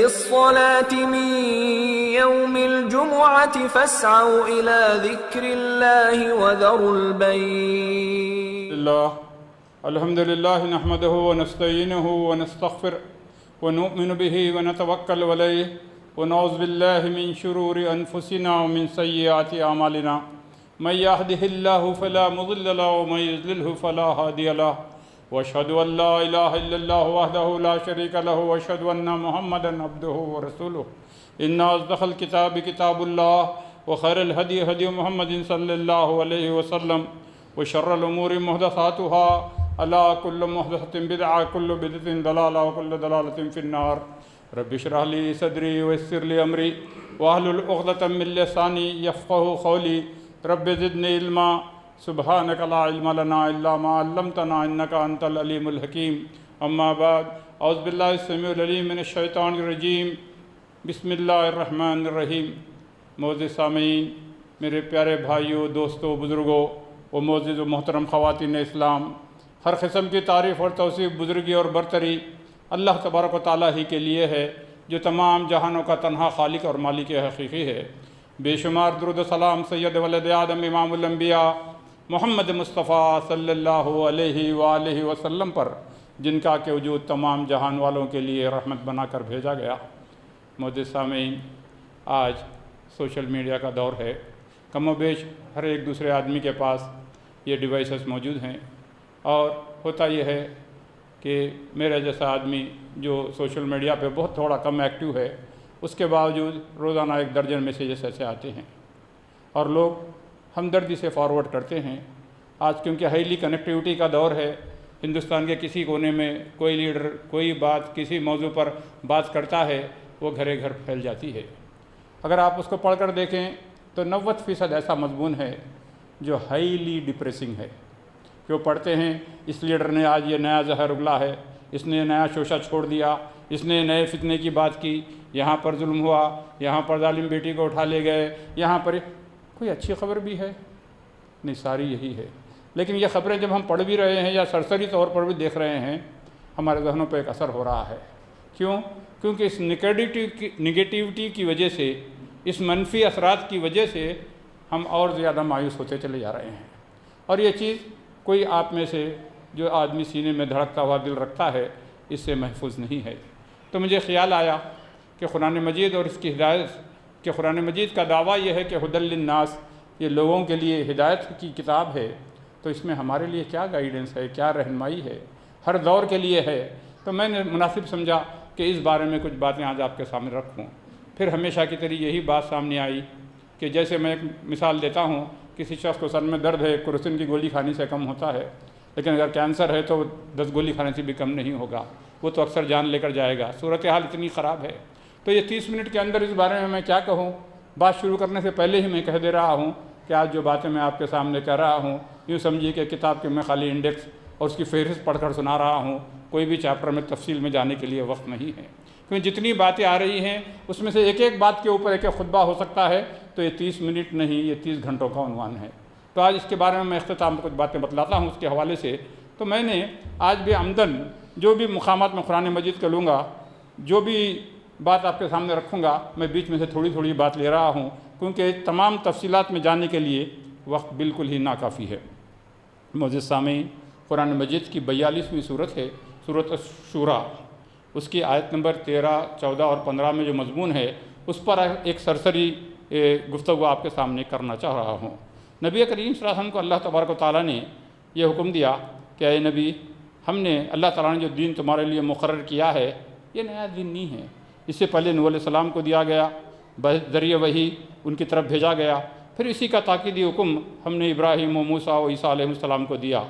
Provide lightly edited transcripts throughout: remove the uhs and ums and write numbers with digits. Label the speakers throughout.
Speaker 1: للصلاة من يوم الجمعة فاسعوا إلى ذكر الله وذروا البيع.
Speaker 2: الحمد لله نحمده ونستعينه ونستغفره ونؤمن به ونتوكل عليه ونعوذ بالله من شرور أنفسنا ومن سيئات أعمالنا من يهده الله فلا مضل له ومن يضلله فلا هادي له واشهد ان لا اله الا الله وحده لا شريك له واشهد ان محمدا عبده ورسوله. ان اصدق الكتاب كتاب الله وخير الهدي هدي محمد صلى الله عليه وسلم وشر الامور محدثاتها الا كل محدثة بدعة كل بدعة ضلالة وكل ضلالة في النار. رب اشرح لي صدري ويسر لي امري واحلل عقدة من لساني يفقهوا قولي. رب زدني علما سبحانك لا علم لنا الا ما علمتنا انك انت العليم الحكيم. اما بعد اعوذ باللہ السمیع العلیم من الشیطان الرجیم بسم اللہ الرحمن الرحیم. معزز سامعین، میرے پیارے بھائیوں، دوستوں، بزرگوں و معزز و محترم خواتین اسلام، ہر قسم کی تعریف اور توصیف، بزرگی اور برتری اللہ تبارک و تعالیٰ ہی کے لیے ہے جو تمام جہانوں کا تنہا خالق اور مالک حقیقی ہے. بے شمار درود و سلام سید ولد آدم امام الانبیاء محمد مصطفیٰ صلی اللہ علیہ وآلہ وسلم پر، جن کا کہ وجود تمام جہان والوں کے لیے رحمت بنا کر بھیجا گیا. معزز سامعین، آج سوشل میڈیا کا دور ہے. کم و بیش ہر ایک دوسرے آدمی کے پاس یہ ڈیوائسز موجود ہیں، اور ہوتا یہ ہے کہ میرا جیسا آدمی جو سوشل میڈیا پہ بہت تھوڑا کم ایکٹیو ہے، اس کے باوجود روزانہ 1 درجن میسیجز ایسے آتے ہیں اور لوگ ہمدردی سے فارورڈ کرتے ہیں. آج کیونکہ ہائیلی کنیکٹیوٹی کا دور ہے، ہندوستان کے کسی کونے میں کوئی لیڈر کوئی بات کسی موضوع پر بات کرتا ہے، وہ گھرے گھر پھیل جاتی ہے. اگر آپ اس کو پڑھ کر دیکھیں تو 90% ایسا مضمون ہے جو ہائیلی ڈپریسنگ ہے. کہ وہ پڑھتے ہیں اس لیڈر نے آج یہ نیا زہر اگلا ہے، اس نے نیا شوشہ چھوڑ دیا، اس نے نئے فتنے کی بات کی، یہاں پر ظلم ہوا، یہاں پر ظالم بیٹی کو اٹھا لے گئے، یہاں پر کوئی اچھی خبر بھی ہے نہیں، ساری یہی ہے. لیکن یہ خبریں جب ہم پڑھ بھی رہے ہیں یا سرسری طور پر بھی دیکھ رہے ہیں، ہمارے ذہنوں پہ ایک اثر ہو رہا ہے. کیوں؟ کیونکہ اس نگیٹیوٹی کی وجہ سے، اس منفی اثرات کی وجہ سے ہم اور زیادہ مایوس ہوتے چلے جا رہے ہیں. اور یہ چیز کوئی آپ میں سے جو آدمی سینے میں دھڑکتا ہوا دل رکھتا ہے، اس سے محفوظ نہیں ہے. تو مجھے خیال آیا کہ قرآن مجید اور اس کی ہدایت، کہ قرآن مجید کا دعویٰ یہ ہے کہ ھدی للناس، یہ لوگوں کے لیے ہدایت کی کتاب ہے، تو اس میں ہمارے لیے کیا گائیڈنس ہے، کیا رہنمائی ہے، ہر دور کے لیے ہے. تو میں نے مناسب سمجھا کہ اس بارے میں کچھ باتیں آج آپ کے سامنے رکھوں. پھر ہمیشہ کی طرح یہی بات سامنے آئی کہ جیسے میں ایک مثال دیتا ہوں، کسی شخص کو سر میں درد ہے، کرسن کی گولی کھانے سے کم ہوتا ہے، لیکن اگر کینسر ہے تو 10 گولی کھانے سے بھی کم نہیں ہوگا، وہ تو اکثر جان لے کر جائے گا. صورتحال اتنی خراب ہے. تو یہ 30 منٹ کے اندر اس بارے میں کیا کہوں؟ بات شروع کرنے سے پہلے ہی میں کہہ دے رہا ہوں کہ آج جو باتیں میں آپ کے سامنے کہہ رہا ہوں، یوں سمجھیے کہ کتاب کے میں خالی انڈیکس اور اس کی فہرست پڑھ کر سنا رہا ہوں، کوئی بھی چیپٹر میں تفصیل میں جانے کے لیے وقت نہیں ہے. کیونکہ جتنی باتیں آ رہی ہیں اس میں سے ایک ایک بات کے اوپر ایک ایک خطبہ ہو سکتا ہے. تو یہ 30 منٹ نہیں، یہ 30 گھنٹوں کا عنوان ہے. تو آج اس کے بارے میں اختتام میں کچھ باتیں بتلاتا ہوں اس کے حوالے سے. تو میں نے آج بھی عمدن جو بھی مقامات میں قرآن مجید کا لوں گا، جو بھی بات آپ کے سامنے رکھوں گا، میں بیچ میں سے تھوڑی تھوڑی بات لے رہا ہوں، کیونکہ تمام تفصیلات میں جانے کے لیے وقت بالکل ہی ناکافی ہے. معزز سامعین، قرآن مجید کی 42ویں صورت ہے، سورۃ الشورى. اس کی آیت نمبر 13، 14 اور 15 میں جو مضمون ہے، اس پر ایک سرسری گفتگو آپ کے سامنے کرنا چاہ رہا ہوں. نبی کریم صلی اللہ علیہ وسلم کو اللہ تبارک و تعالیٰ نے یہ حکم دیا کہ اے نبی، ہم نے اللہ تعالیٰ نے جو دین تمہارے لیے مقرر کیا ہے، یہ نیا دین نہیں ہے. اس سے پہلے نوح علیہ السلام کو دیا گیا، ذریعہ وحی ان کی طرف بھیجا گیا. پھر اسی کا تاکیدی حکم ہم نے ابراہیم و موسیٰ و عیسیٰ علیہ السلام کو دیا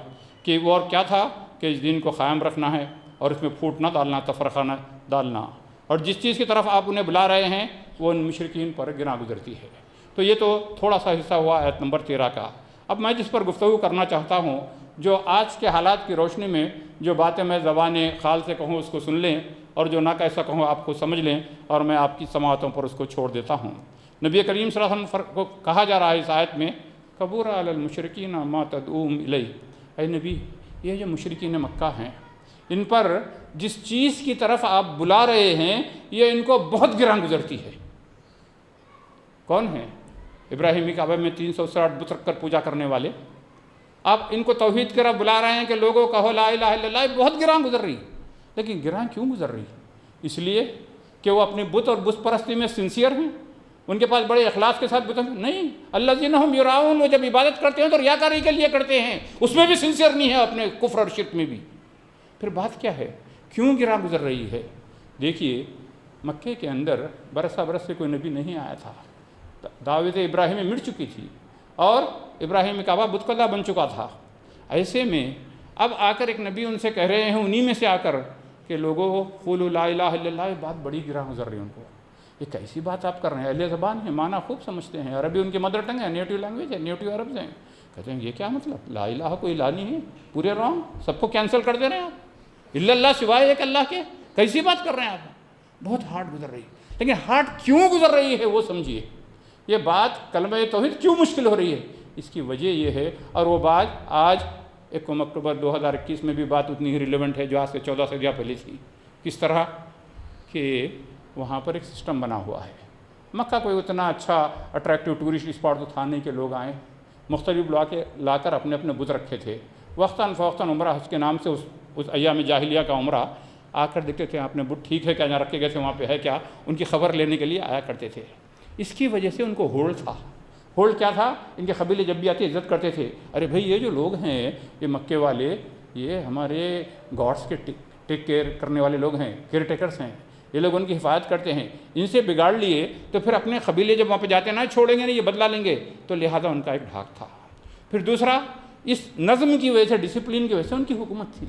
Speaker 2: کہ وہ اور کیا تھا کہ اس دین کو قائم رکھنا ہے اور اس میں پھوٹ نہ ڈالنا، تفرقہ نہ ڈالنا. اور جس چیز کی طرف آپ انہیں بلا رہے ہیں وہ ان مشرکین پر گراں گزرتی ہے. تو یہ تو تھوڑا سا حصہ ہوا آیت نمبر 13 کا. اب میں جس پر گفتگو کرنا چاہتا ہوں، جو آج کے حالات کی روشنی میں جو باتیں میں زبان خال سے کہوں اس کو سن لیں، اور جو نہ کیسا کہوں آپ کو سمجھ لیں، اور میں آپ کی سماعتوں پر اس کو چھوڑ دیتا ہوں. نبی کریم صلی اللہ علیہ وسلم کو کہا جا رہا ہے اس آیت میں، کبر علی المشرکین ما تدعوہم الیہ. اے نبی، یہ جو مشرکین مکہ ہیں، ان پر جس چیز کی طرف آپ بلا رہے ہیں یہ ان کو بہت گراں گزرتی ہے۔ کون ہیں؟ ابراہیمی کعبہ میں 360 بت رکھ کر پوجا کرنے والے۔ آپ ان کو توحید کی طرف بلا رہے ہیں کہ لوگوں کہو لا الہ الا اللہ، بہت گراں گزر رہی، لیکن گراں کیوں گزر رہی؟ اس لیے کہ وہ اپنی بت اور بت پرستی میں سنسیئر ہیں، ان کے پاس بڑے اخلاص کے ساتھ بتوں نہیں، الذین ھم یراؤن، وہ جب عبادت کرتے ہیں تو ریاکاری کے لیے کرتے ہیں، اس میں بھی سنسیئر نہیں ہے، اپنے کفر اور شرک میں بھی۔ پھر بات کیا ہے؟ کیوں گراں گزر رہی ہے؟ دیکھیے، مکے کے اندر برسہ برس سے کوئی نبی نہیں آیا تھا، دعوت ابراہیم میں مٹ چکی تھی اور ابراہیم کعبہ بت قدا بن چکا تھا۔ ایسے میں اب آ کر ایک نبی ان سے کہہ رہے ہیں، انہی میں سے آ کر کہ لوگوں قولوا لا الہ الا اللہ، یہ بات بڑی گراں گزر رہی ہے ان کو۔ یہ کیسی بات آپ کر رہے ہیں؟ اہل زبان ہیں، معنی خوب سمجھتے ہیں، عربی ان کی مدر ٹنگ ہے، نیٹو لینگویج ہے، نیٹو عربز ہیں۔ کہتے ہیں یہ کیا مطلب؟ لا الہ کوئی الہ نہیں ہے، پورے رانگ، سب کو کینسل کر دے رہے ہیں آپ، الا اللہ سوائے ایک اللہ کے، کیسی بات کر رہے ہیں آپ؟ بہت ہارڈ گزر رہی ہے، لیکن ہارڈ کیوں گزر رہی ہے وہ سمجھیے۔ یہ بات کلمہ توحید کیوں مشکل ہو رہی ہے؟ اس کی وجہ یہ ہے، اور وہ بات آج 1 اکتوبر 2021 میں بھی بات اتنی ہی ریلیونٹ ہے جو آج سے 14 صدیاں پہلے تھی۔ کس طرح کہ وہاں پر ایک سسٹم بنا ہوا ہے۔ مکہ کوئی اتنا اچھا اٹریکٹیو ٹورسٹ اسپاٹ تو تھا نہیں کہ لوگ آئیں، مختلف لا کر اپنے اپنے بت رکھے تھے۔ وقتاً فوقتاً عمرہ حج کے نام سے اس ایام جاہلیہ کا عمرہ آ کر دیکھتے تھے اپنے بت ٹھیک ہے کیا، جہاں رکھے گئے تھے وہاں پہ ہے کیا، ان کی خبر لینے کے لیے آیا کرتے تھے۔ اس کی وجہ سے ان کو ہولڈ تھا۔ ہولڈ کیا تھا؟ ان کے قبیلے جب بھی آتے عزت کرتے تھے، ارے بھائی یہ جو لوگ ہیں، یہ مکے والے، یہ ہمارے گاڈس کے ٹیک کیئر کرنے والے لوگ ہیں، کیئر ٹیکرس ہیں، یہ لوگ ان کی حفاظت کرتے ہیں، ان سے بگاڑ لیے تو پھر اپنے قبیلے جب وہاں پہ جاتے ہیں نہ چھوڑیں گے نہیں، یہ بدلا لیں گے، تو لہٰذا ان کا ایک ڈھاک تھا۔ پھر دوسرا، اس نظم کی وجہ سے، ڈسپلن کی وجہ سے ان کی حکومت تھی،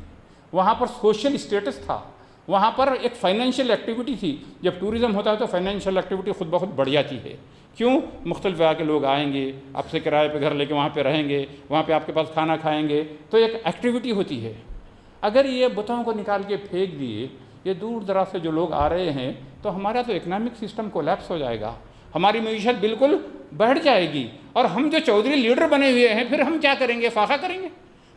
Speaker 2: وہاں پر سوشل اسٹیٹس تھا، وہاں پر ایک فائنینشیل ایکٹیویٹی تھی۔ جب ٹورزم ہوتا ہے تو فائنینشیل ایکٹیویٹی خود بخود بڑھ جاتی ہے۔ کیوں؟ مختلف جگہ کے لوگ آئیں گے، آپ سے کرائے پہ گھر لے کے وہاں پہ رہیں گے، وہاں پہ آپ کے پاس کھانا کھائیں گے، تو ایک ایکٹیویٹی ہوتی ہے۔ اگر یہ بتوں کو نکال کے پھینک دیے، یہ دور دراز سے جو لوگ آ رہے ہیں، تو ہمارا تو اکنامک سسٹم کولیپس ہو جائے گا، ہماری معیشت بالکل بڑھ جائے گی، اور ہم جو چودھری لیڈر بنے ہوئے ہیں پھر ہم کیا کریں گے؟ فاقہ کریں گے،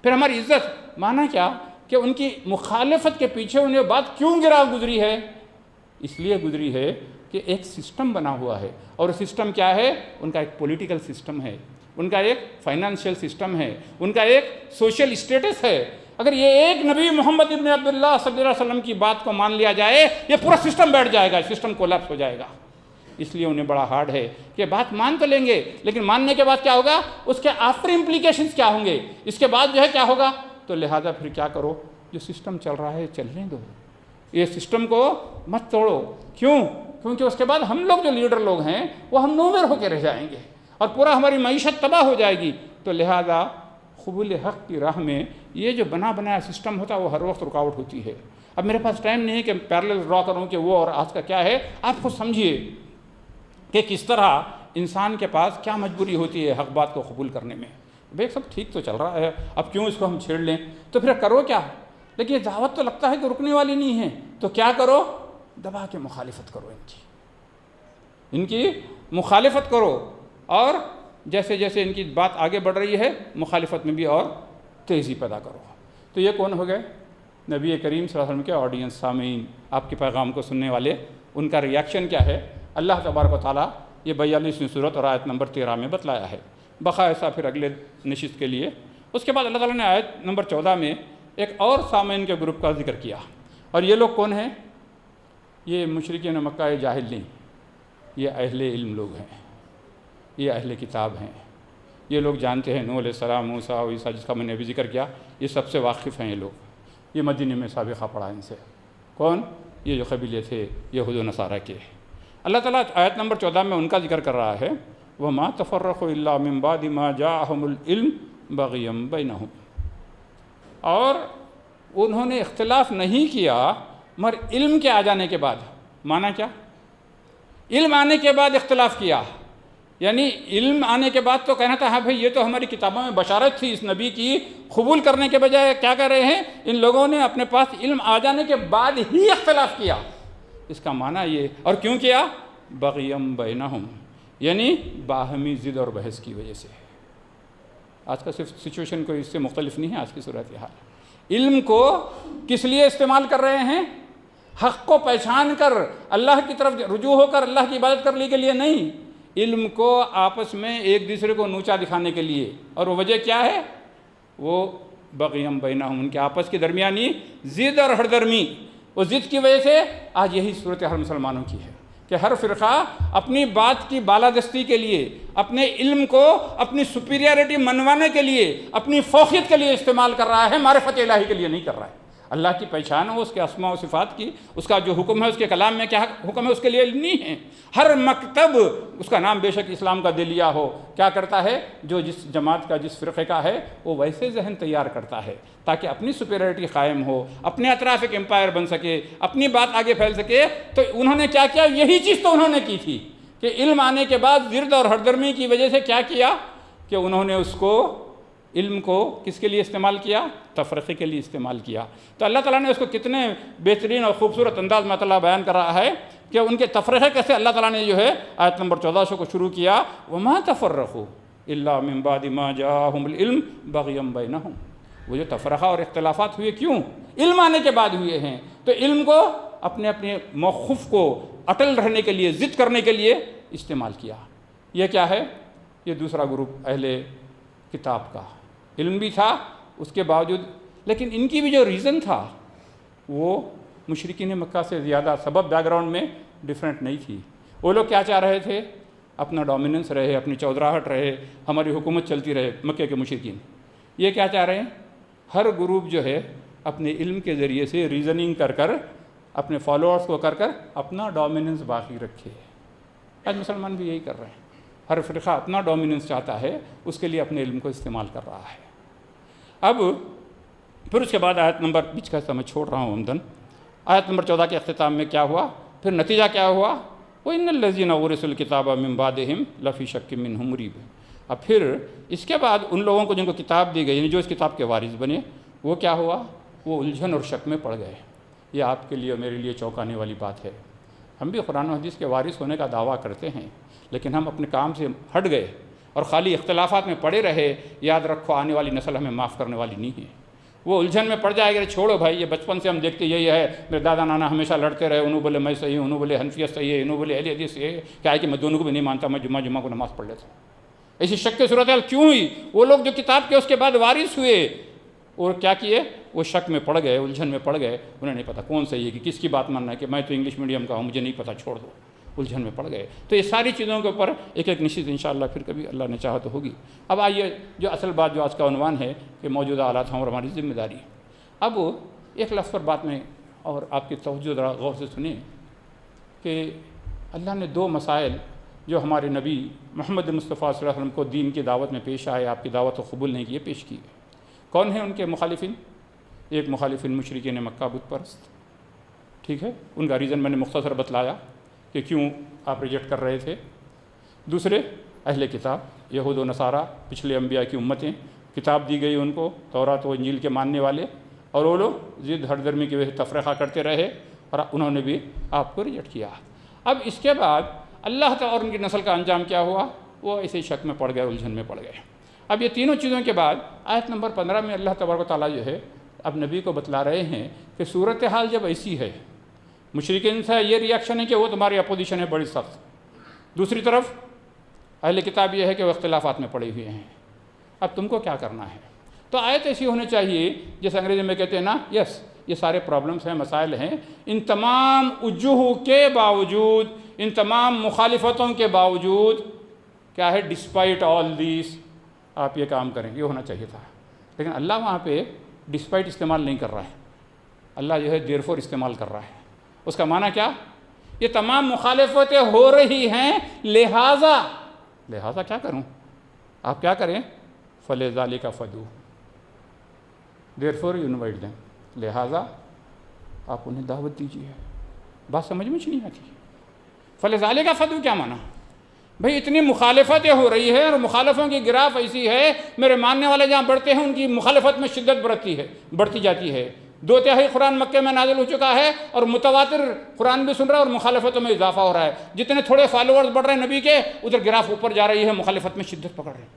Speaker 2: پھر ہماری عزت۔ مانا کیا کہ ان کی مخالفت کے پیچھے انہیں بات کیوں گرا گزری ہے؟ اس لیے گزری ہے کہ ایک سسٹم بنا ہوا ہے، اور سسٹم کیا ہے؟ ان کا ایک پولیٹیکل سسٹم ہے، ان کا ایک فائنانشیل سسٹم ہے، ان کا ایک سوشل اسٹیٹس ہے۔ اگر یہ ایک نبی محمد ابن عبداللہ صلی اللہ علیہ وسلم کی بات کو مان لیا جائے، یہ پورا سسٹم بیٹھ جائے گا، سسٹم کولیپس ہو جائے گا۔ اس لیے انہیں بڑا ہارڈ ہے کہ بات مان تو لیں گے، لیکن ماننے کے بعد کیا ہوگا؟ اس کے آفٹر امپلیکیشنز کیا ہوں گے؟ اس کے بعد جو ہے کیا ہوگا؟ تو لہٰذا پھر کیا کرو؟ جو سسٹم چل رہا ہے چلنے دو، یہ سسٹم کو مت توڑو۔ کیوں؟ کیونکہ اس کے بعد ہم لوگ جو لیڈر لوگ ہیں وہ ہم نومر ہو کے رہ جائیں گے، اور پورا ہماری معیشت تباہ ہو جائے گی۔ تو لہٰذا قبول حق کی راہ میں یہ جو بنا بنایا سسٹم ہوتا ہے وہ ہر وقت رکاوٹ ہوتی ہے۔ اب میرے پاس ٹائم نہیں ہے کہ پیرلل ڈرا کروں کہ وہ اور آج کا کیا ہے، آپ خود سمجھیے کہ کس طرح انسان کے پاس کیا مجبوری ہوتی ہے حق بات کو قبول کرنے میں۔ بھائی سب ٹھیک تو چل رہا ہے، اب کیوں اس کو ہم چھیڑ لیں؟ تو پھر کرو کیا؟ لیکن یہ دعوت تو لگتا ہے کہ رکنے والی نہیں ہے، تو کیا کرو؟ دبا کے مخالفت کرو، ان کی مخالفت کرو، اور جیسے جیسے ان کی بات آگے بڑھ رہی ہے مخالفت میں بھی اور تیزی پیدا کرو۔ تو یہ کون ہو گئے؟ نبی کریم صلی اللہ علیہ وسلم کے آڈینس، سامعین، آپ کے پیغام کو سننے والے، ان کا ریاکشن کیا ہے؟ اللہ تبارک و تعالیٰ یہ 42ویں سورت اور آیت نمبر 13 میں بتلایا ہے۔ بقا ایسا پھر اگلے نشست کے لیے۔ اس کے بعد اللہ تعالیٰ نے آیت نمبر 14 میں ایک اور سامعین کے گروپ کا ذکر کیا، اور یہ لوگ کون ہیں؟ یہ مشرکین مکہ جاہل نہیں، یہ اہل علم لوگ ہیں، یہ اہل کتاب ہیں، یہ لوگ جانتے ہیں نوح علیہ السلام، موسیٰ اور عیسیٰ جس کا میں نے ابھی ذکر کیا، یہ سب سے واقف ہیں یہ لوگ۔ یہ مدینے میں سابقہ پڑھا ان سے۔ کون؟ یہ جو قبیلے تھے یہود و نصارہ کے۔ اللہ تعالیٰ آیت نمبر 14 میں ان کا ذکر کر رہا ہے، وَمَا تَفَرَّقُوا إِلَّا مِن بَعْدِ مَا جَاءَهُمُ الْعِلْمُ بَغْيًا بَيْنَهُمْ، اور انہوں نے اختلاف نہیں کیا مگر علم کے آ جانے کے بعد۔ مانا کیا؟ علم آنے کے بعد اختلاف کیا، یعنی علم آنے کے بعد تو کہنا تھا ہاں بھائی یہ تو ہماری کتابوں میں بشارت تھی اس نبی کی، قبول کرنے کے بجائے کیا کر رہے ہیں؟ ان لوگوں نے اپنے پاس علم آ جانے کے بعد ہی اختلاف کیا۔ اس کا معنی یہ، اور کیوں کیا؟ بغیم بینہم، یعنی باہمی ضد اور بحث کی وجہ سے۔ آج کا صرف سچویشن کوئی اس سے مختلف نہیں ہے آج کی صورتحال۔ علم کو کس لیے استعمال کر رہے ہیں؟ حق کو پہچان کر اللہ کی طرف رجوع ہو کر اللہ کی عبادت کرنے کے لیے نہیں، علم کو آپس میں ایک دوسرے کو نوچا دکھانے کے لیے۔ اور وہ وجہ کیا ہے؟ وہ بغیم بینہم، ان کے آپس کے درمیانی ضد اور ہردرمی۔ وہ ضد کی وجہ سے آج یہی صورتحال مسلمانوں کی ہے کہ ہر فرقہ اپنی بات کی بالادستی کے لیے، اپنے علم کو اپنی سپیریارٹی منوانے کے لیے، اپنی فوقیت کے لیے استعمال کر رہا ہے، معرفت الہی کے لیے نہیں کر رہا ہے۔ اللہ کی پہچان ہو، اس کے اسماء و صفات کی، اس کا جو حکم ہے، اس کے کلام میں کیا حکم ہے، اس کے لیے علم نہیں ہے۔ ہر مکتب اس کا نام بے شک اسلام کا دلیہ ہو، کیا کرتا ہے؟ جو جس جماعت کا جس فرقے کا ہے وہ ویسے ذہن تیار کرتا ہے تاکہ اپنی سپیریورٹی قائم ہو، اپنے اطراف ایک امپائر بن سکے، اپنی بات آگے پھیل سکے۔ تو انہوں نے کیا کیا؟ یہی چیز تو انہوں نے کی تھی کہ علم آنے کے بعد ضد اور ہردرمی کی وجہ سے کیا کیا کہ انہوں نے اس کو، علم کو کس کے لیے استعمال کیا؟ تفرقے کے لیے استعمال کیا۔ تو اللہ تعالیٰ نے اس کو کتنے بہترین اور خوبصورت انداز میں اللہ بیان کر رہا ہے کہ ان کے تفرقے کیسے اللہ تعالیٰ نے جو ہے آیت نمبر 1400 کو شروع کیا، وَمَا تَفَرَّقُوا إِلَّا مِن بَعْدِ مَا جَاءَهُمُ الْعِلْمُ بَغْيًا بَيْنَهُم۔ وہ جو تفرقہ اور اختلافات ہوئے کیوں؟ علم آنے کے بعد ہوئے ہیں۔ تو علم کو اپنے اپنے موقف کو اٹل رہنے کے لیے، ضد کرنے کے لیے استعمال کیا۔ یہ کیا ہے؟ یہ دوسرا گروپ اہل کتاب کا علم بھی تھا اس کے باوجود، لیکن ان کی بھی جو ریزن تھا وہ مشرکین مکہ سے زیادہ سبب بیک گراؤنڈ میں ڈیفرنٹ نہیں تھی۔ وہ لوگ کیا چاہ رہے تھے؟ اپنا ڈومیننس رہے، اپنی چودراہٹ رہے، ہماری حکومت چلتی رہے۔ مکے کے مشرکین یہ کیا چاہ رہے ہیں؟ ہر گروپ جو ہے اپنے علم کے ذریعے سے ریزننگ کر کر اپنے فالوورز کو کر کر اپنا ڈومیننس باقی رکھے۔ آج مسلمان بھی یہی کر رہے ہیں، ہر فرقہ اپنا ڈومیننس چاہتا ہے، اس کے لیے اپنے علم کو استعمال کر رہا ہے۔ اب پھر اس کے بعد آیت نمبر بیچ کا حصہ میں چھوڑ رہا ہوں عمدن، آیت نمبر 14 کے اختتام میں کیا ہوا؟ پھر نتیجہ کیا ہوا؟ وَإِنَّ الَّذِينَ أُورِثُوا الْكِتَابَ مِن بَعْدِهِمْ لَفِي شَكٍّ مِّنْهُ مُرِيبٍ۔ اب پھر اس کے بعد ان لوگوں کو جن کو کتاب دی گئی، یعنی جو اس کتاب کے وارث بنے، وہ کیا ہوا؟ وہ الجھن اور شک میں پڑ گئے۔ یہ آپ کے لیے اور میرے لیے چونکانے والی بات ہے۔ ہم بھی قرآن و حدیث کے وارث ہونے کا دعویٰ کرتے ہیں، لیکن ہم اپنے کام سے ہٹ گئے اور خالی اختلافات میں پڑے رہے۔ یاد رکھو آنے والی نسل ہمیں معاف کرنے والی نہیں ہے، وہ الجھن میں پڑ جائے گا۔ چھوڑو بھائی، یہ بچپن سے ہم دیکھتے یہی ہے، میرے دادا نانا ہمیشہ لڑتے رہے، انہوں بولے میں صحیح ہوں، انہوں بولے حنفیت صحیح ہے، انہوں بولے اہل حدیث صحیح ہے، کیا ہے کہ میں دونوں کو بھی نہیں مانتا، میں جمعہ کو نماز پڑھ لیتا ہوں۔ ایسی شک کی صورتحال کیوں ہوئی؟ وہ لوگ جو کتاب کے اس کے بعد وارث ہوئے اور کیا کیے؟ وہ شک میں پڑ گئے، الجھن میں پڑ گئے، انہیں نہیں پتہ کون صحیح ہے کہ کس کی بات ماننا ہے، کہ میں تو انگلش میڈیم کا ہوں، مجھے نہیں پتہ، چھوڑ دو، الجھن میں پڑ گئے۔ تو یہ ساری چیزوں کے اوپر ایک ایک نشست انشاءاللہ پھر کبھی اللہ نے چاہا تو ہوگی۔ اب آئیے جو اصل بات جو آج کا عنوان ہے کہ موجودہ حالات ہیں اور ہماری ذمہ داری۔ اب ایک لفظ پر بات میں اور آپ کی توجہ ذرا غور سے سنیں کہ اللہ نے دو مسائل جو ہمارے نبی محمد مصطفیٰ صلی اللہ علیہ وسلم کو دین کی دعوت میں پیش آئے، آپ کی دعوت کو قبول نہیں کیے، پیش کیے۔ کون ہیں ان کے مخالفین؟ ایک مخالفین مشرکین مکہ بت پرست، ٹھیک ہے، ان کا ریزن میں نے مختصر بتلایا کہ کیوں آپ ریجیکٹ کر رہے تھے۔ دوسرے اہل کتاب، یہود و نصارہ، پچھلے انبیاء کی امتیں، کتاب دی گئی ان کو، تورات و انجیل کے ماننے والے، اور وہ لوگ ضد ہردرمی کی وجہ سے تفرقہ کرتے رہے اور انہوں نے بھی آپ کو ریجیکٹ کیا۔ اب اس کے بعد اللہ تعالیٰ اور ان کی نسل کا انجام کیا ہوا؟ وہ ایسے شک میں پڑ گئے، الجھن میں پڑ گئے۔ اب یہ تینوں چیزوں کے بعد آیت نمبر 15 میں اللہ تبارک و تعالیٰ جو ہے اب نبی کو بتلا رہے ہیں کہ صورتحال جب ایسی ہے، مشرکین سے یہ ریاکشن ہے کہ وہ تمہاری اپوزیشن ہے بڑی سخت، دوسری طرف اہل کتاب یہ ہے کہ وہ اختلافات میں پڑے ہوئے ہیں، اب تم کو کیا کرنا ہے؟ تو آیت ایسی ہونی چاہیے جیسے انگریزی میں کہتے ہیں نا، یس یہ سارے پرابلمس ہیں، مسائل ہیں، ان تمام وجوہ کے باوجود، ان تمام مخالفتوں کے باوجود کیا ہے؟ ڈسپائٹ آل دیس آپ یہ کام کریں، یہ ہونا چاہیے تھا۔ لیکن اللہ وہاں پہ ڈسپائٹ استعمال نہیں کر رہا ہے، اللہ جو ہے دیر فور استعمال کر رہا ہے۔ اس کا معنی کیا؟ یہ تمام مخالفتیں ہو رہی ہیں، لہٰذا کیا کروں؟ آپ کیا کریں؟ فَلِذَلِكَ فَدُوا، دیر فور یو انوائٹ دیم، لہٰذا آپ انہیں دعوت دیجیے۔ بات سمجھ میں نہیں آتی۔ فَلِذَلِكَ فَدُوا کیا معنی؟ بھئی اتنی مخالفتیں ہو رہی ہے اور مخالفوں کی گراف ایسی ہے، میرے ماننے والے جہاں بڑھتے ہیں ان کی مخالفت میں شدت بڑھتی جاتی ہے۔ 2/3 قرآن مکے میں نازل ہو چکا ہے اور متواتر قرآن بھی سن رہا ہے اور مخالفتوں میں اضافہ ہو رہا ہے۔ جتنے تھوڑے فالوورز بڑھ رہے ہیں نبی کے، ادھر گراف اوپر جا رہی ہے، مخالفت میں شدت پکڑ رہے ہیں۔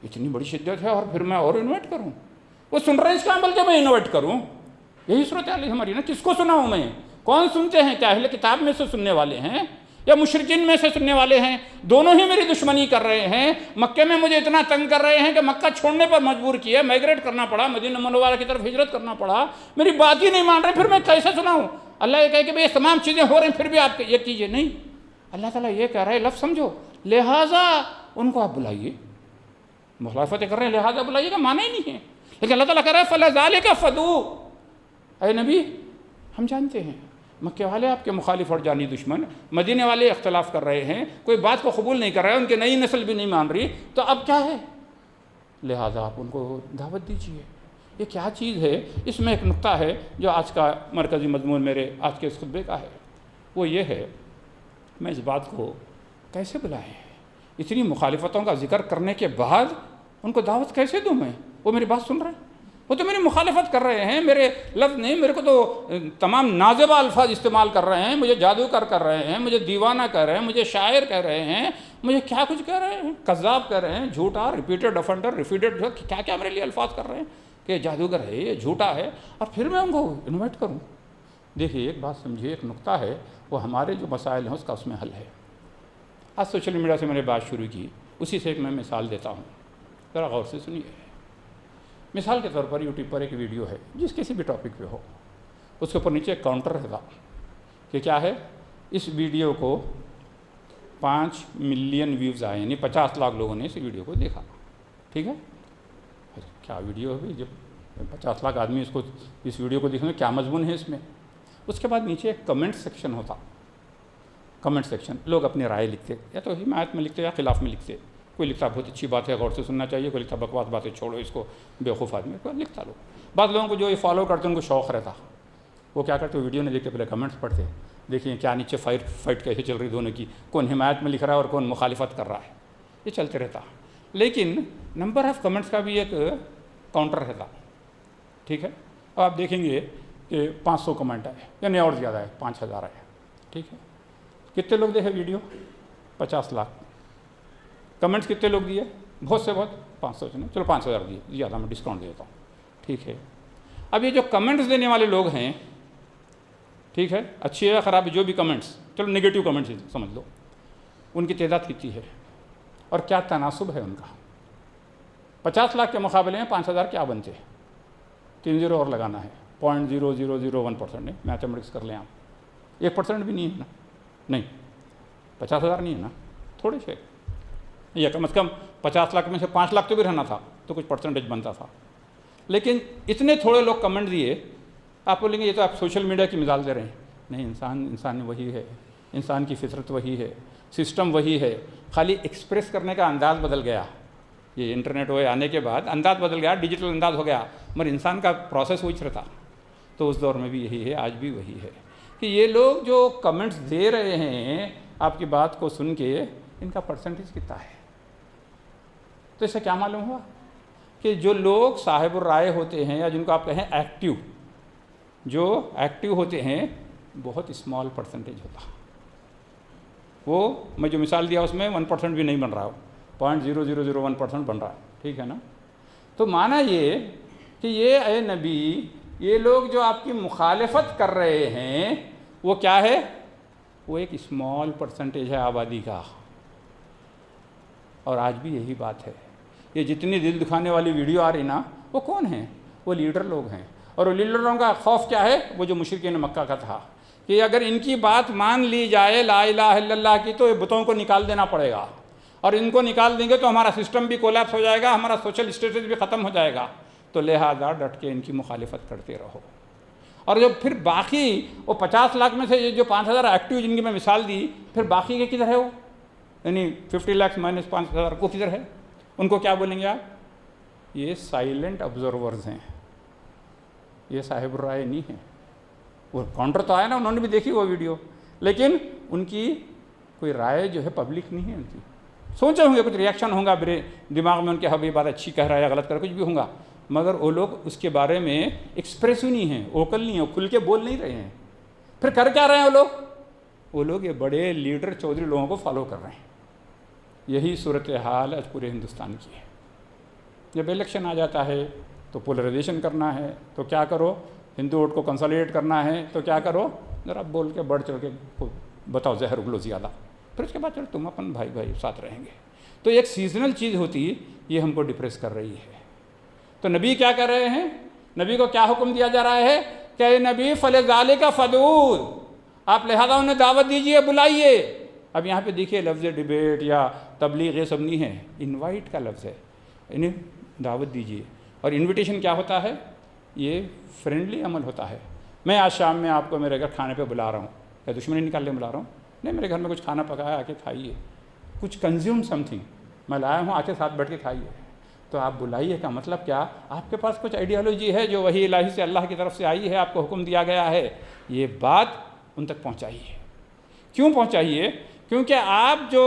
Speaker 2: اتنی بڑی شدت ہے اور پھر میں اور انوائٹ کروں؟ وہ سن رہے ہیں اس کا عمل کہ میں انوائٹ کروں؟ یہی صورتحال ہے ہماری نا. کس کو سناؤں میں؟ کون سنتے ہیں؟ کیا اہل کتاب میں سے سننے والے ہیں یا مشرکین میں سے سننے والے ہیں؟ دونوں ہی میری دشمنی کر رہے ہیں. مکے میں مجھے اتنا تنگ کر رہے ہیں کہ مکہ چھوڑنے پر مجبور کیا، مائگریٹ کرنا پڑا، مدینہ منورہ کی طرف ہجرت کرنا پڑا. میری بات ہی نہیں مان رہے، پھر میں کیسے سناؤں؟ اللہ یہ کہے کہ بھئی یہ تمام چیزیں ہو رہی ہیں پھر بھی آپ یہ کیجئے. نہیں، اللہ تعالیٰ یہ کہہ رہا ہے، لفظ سمجھو، لہٰذا ان کو آپ بلائیے. مخالفت کر رہے ہیں لہٰذا بلائیے کا معنی ہی نہیں ہے. لیکن اللہ تعالیٰ کہہ رہا ہے فَلَذَلِكَ فَدُوا. اے نبی ہم جانتے ہیں مکے والے آپ کے مخالف اور جانی دشمن، مدینے والے اختلاف کر رہے ہیں، کوئی بات کو قبول نہیں کر رہے، ان کی نئی نسل بھی نہیں مان رہی، تو اب کیا ہے؟ لہٰذا آپ ان کو دعوت دیجیے. یہ کیا چیز ہے؟ اس میں ایک نقطہ ہے جو آج کا مرکزی مضمون میرے آج کے اس خطبے کا ہے، وہ یہ ہے میں اس بات کو کیسے بلائیں؟ اتنی مخالفتوں کا ذکر کرنے کے بعد ان کو دعوت کیسے دوں میں؟ وہ میری بات سن رہے ہیں، وہ تو میری مخالفت کر رہے ہیں، میرے لفظ نہیں، میرے کو تو تمام نازیبہ الفاظ استعمال کر رہے ہیں، مجھے جادوگر کر رہے ہیں، مجھے دیوانہ کہہ رہے ہیں، مجھے شاعر کہہ رہے ہیں، مجھے کیا کچھ کہہ رہے ہیں، کذاب کہہ رہے ہیں، جھوٹا، ریپیٹڈ افنڈر، ریپیٹڈ، جو کیا کیا میرے لیے الفاظ کر رہے ہیں کہ جادوگر ہے، یہ جھوٹا ہے، اور پھر میں ان کو انوائٹ کروں. دیکھیے ایک بات سمجھیے، ایک نقطہ ہے، وہ ہمارے جو مسائل ہیں اس کا اس میں حل ہے. آج سوشل میڈیا سے میں نے بات شروع کی، اسی سے ایک میں مثال دیتا ہوں، ذرا غور سے سنیے. مثال کے طور پر یوٹیوب پر ایک ویڈیو ہے جس کسی بھی ٹاپک پہ ہو، اس کے اوپر نیچے ایک کاؤنٹر رہتا کہ کیا ہے، اس ویڈیو کو 5 ملین ویوز آئے، یعنی 50 لاکھ لوگوں نے اس ویڈیو کو دیکھا. ٹھیک ہے، کیا ویڈیو ہے جب 50 لاکھ آدمی اس ویڈیو کو دیکھیں، کیا مضمون ہے اس میں. اس کے بعد نیچے ایک کمنٹ سیکشن ہوتا. کمنٹ سیکشن لوگ اپنی رائے لکھتے، یا تو حمایت میں لکھتے یا خلاف میں لکھتے. کوئی لکھتا بہت اچھی بات ہے، غور سے سننا چاہیے، کوئی لکھتا بکواس باتیں چھوڑو اس کو، بیوقوف آدمی، کوئی لکھتا لوگ. بعض لوگوں کو جو یہ فالو کرتے ہیں ان کو شوق رہتا، وہ کیا کرتے، ویڈیو نہیں دیکھتے، پہلے کمنٹس پڑھتے، دیکھیں کیا نیچے فائٹ کیسے چل رہی دونوں کی، کون حمایت میں لکھ رہا ہے اور کون مخالفت کر رہا ہے، یہ چلتے رہتا. لیکن نمبر آف کمنٹس کا بھی ایک کاؤنٹر رہتا. ٹھیک ہے، اب آپ دیکھیں گے کہ 500 کمنٹ آئے، یعنی اور زیادہ ہے، 5000 آئے. ٹھیک ہے، کتنے لوگ دیکھے ویڈیو؟ 50 لاکھ. کمنٹس کتنے لوگ دیے؟ بہت سے بہت 500 سے نہیں، چلو 5000 دیے، زیادہ میں ڈسکاؤنٹ دیتا ہوں. ٹھیک ہے، اب یہ جو کمنٹس دینے والے لوگ ہیں، ٹھیک ہے، اچھی ہے خراب ہے جو بھی کمنٹس، چلو نگیٹو کمنٹس سمجھ لو، ان کی تعداد کتنی ہے اور کیا تناسب ہے ان کا؟ 50 لاکھ کے مقابلے میں 5000 کیا بنتے ہیں؟ 3 زیرو اور لگانا ہے، 0.0001% نہیں، میتھمیٹکس کر لیں آپ، 1% بھی نہیں ہے نا، نہیں 50,000 نہیں ہے نا، تھوڑے سے، یا کم از کم 50 لاکھ میں سے 5 لاکھ تو بھی رہنا تھا تو کچھ پرسنٹیج بنتا تھا. لیکن اتنے تھوڑے لوگ کمنٹ دیے. آپ بولیں گے یہ تو آپ سوشل میڈیا کی مثال دے رہے ہیں. نہیں، انسان وہی ہے، انسان کی فطرت وہی ہے، سسٹم وہی ہے، خالی ایکسپریس کرنے کا انداز بدل گیا. یہ انٹرنیٹ ہوئے آنے کے بعد انداز بدل گیا، ڈیجیٹل انداز ہو گیا، مگر انسان کا پروسیس وہی رہتا. تو اس دور میں بھی یہی ہے، آج بھی وہی ہے کہ یہ لوگ جو کمنٹس دے رہے ہیں آپ کی بات کو سن کے، ان کا پرسنٹیج کتنا ہے. تو اس سے کیا معلوم ہوا کہ جو لوگ صاحب الرائے ہوتے ہیں، یا جن کو آپ کہیں ایکٹیو، جو ایکٹیو ہوتے ہیں، بہت اسمال پرسنٹیج ہوتا. وہ میں جو مثال دیا اس میں 1% بھی نہیں بن رہا ہو، 0.0001% بن رہا ہے. ٹھیک ہے نا. تو معنی یہ کہ یہ اے نبی، یہ لوگ جو آپ کی مخالفت کر رہے ہیں وہ کیا ہے؟ وہ ایک اسمال پرسنٹیج ہے آبادی کا. اور آج بھی یہی بات ہے. یہ جتنی دل دکھانے والی ویڈیو آ رہی نا، وہ کون ہیں؟ وہ لیڈر لوگ ہیں. اور وہ لیڈروں کا خوف کیا ہے؟ وہ جو مشرکین مکہ کا تھا کہ اگر ان کی بات مان لی جائے لا الہ الا اللہ کی، تو یہ بتوں کو نکال دینا پڑے گا، اور ان کو نکال دیں گے تو ہمارا سسٹم بھی کولیپس ہو جائے گا، ہمارا سوشل اسٹیٹس بھی ختم ہو جائے گا. تو لہٰذا ڈٹ کے ان کی مخالفت کرتے رہو. اور جو پھر باقی وہ 50 لاکھ میں سے یہ جو 5000 ایکٹیو جن کی میں مثال دی، پھر باقی کے کدھر ہے وہ؟ یعنی 50 لاکھ مائنس 5000 کو کدھر ہے؟ ان کو کیا بولیں گے آپ؟ یہ سائلنٹ آبزرورز ہیں، یہ صاحب الرائے نہیں ہیں. وہ کاؤنٹر تو آیا نا، انہوں نے بھی دیکھی وہ ویڈیو، لیکن ان کی کوئی رائے جو ہے پبلک نہیں ہے. ان کی سوچے ہوں گے، کچھ ریئیکشن ہوگا میرے دماغ میں ان کے، ہاں یہ بات اچھی کہہ رہا ہے یا غلط کر رہا ہے، کچھ بھی ہوگا، مگر وہ لوگ اس کے بارے میں ایکسپریسو نہیں ہیں، اوکل نہیں ہیں، کھل کے بول نہیں رہے ہیں. پھر کر کیا رہے ہیں وہ لوگ یہ بڑے لیڈر چودھری لوگوں کو فالو کر رہے ہیں. یہی صورتحال آج پورے ہندوستان کی ہے. جب الیکشن آ جاتا ہے تو پولرائزیشن کرنا ہے تو کیا کرو، ہندو ووٹ کو کنسولیڈیٹ کرنا ہے تو کیا کرو، ذرا بول کے بڑھ چڑھ کے بتاؤ، زہر اگلو زیادہ، پھر اس کے بعد چلو تم اپن بھائی بھائی ساتھ رہیں گے۔ تو ایک سیزنل چیز ہوتی ہے، یہ ہم کو ڈپریس کر رہی ہے۔ تو نبی کیا کر رہے ہیں، نبی کو کیا حکم دیا جا رہا ہے کہ اے نبی فلذالک فدعوا، آپ لہذا انہیں دعوت دیجئے، بلائیے۔ اب یہاں پہ دیکھیے لفظ ڈیبیٹ یا تبلیغ یہ سب نہیں ہے، انوائٹ کا لفظ ہے، انہیں دعوت دیجئے۔ اور انویٹیشن کیا ہوتا ہے، یہ فرینڈلی عمل ہوتا ہے۔ میں آج شام میں آپ کو میرے گھر کھانے پہ بلا رہا ہوں، کیا دشمنی نکالنے بلا رہا ہوں؟ نہیں، میرے گھر میں کچھ کھانا پکایا، آ کے کھائیے، کچھ کنزیوم سم تھنگ میں لایا ہوں، آ کے ساتھ بیٹھ کے کھائیے۔ تو آپ بلائیے کا مطلب کیا، آپ کے پاس کچھ آئیڈیالوجی ہے جو وحی الہی سے اللہ کی طرف سے آئی ہے، آپ کو حکم دیا گیا ہے، یہ بات ان تک پہنچائیے۔ کیوں پہنچائیے؟ کیونکہ آپ جو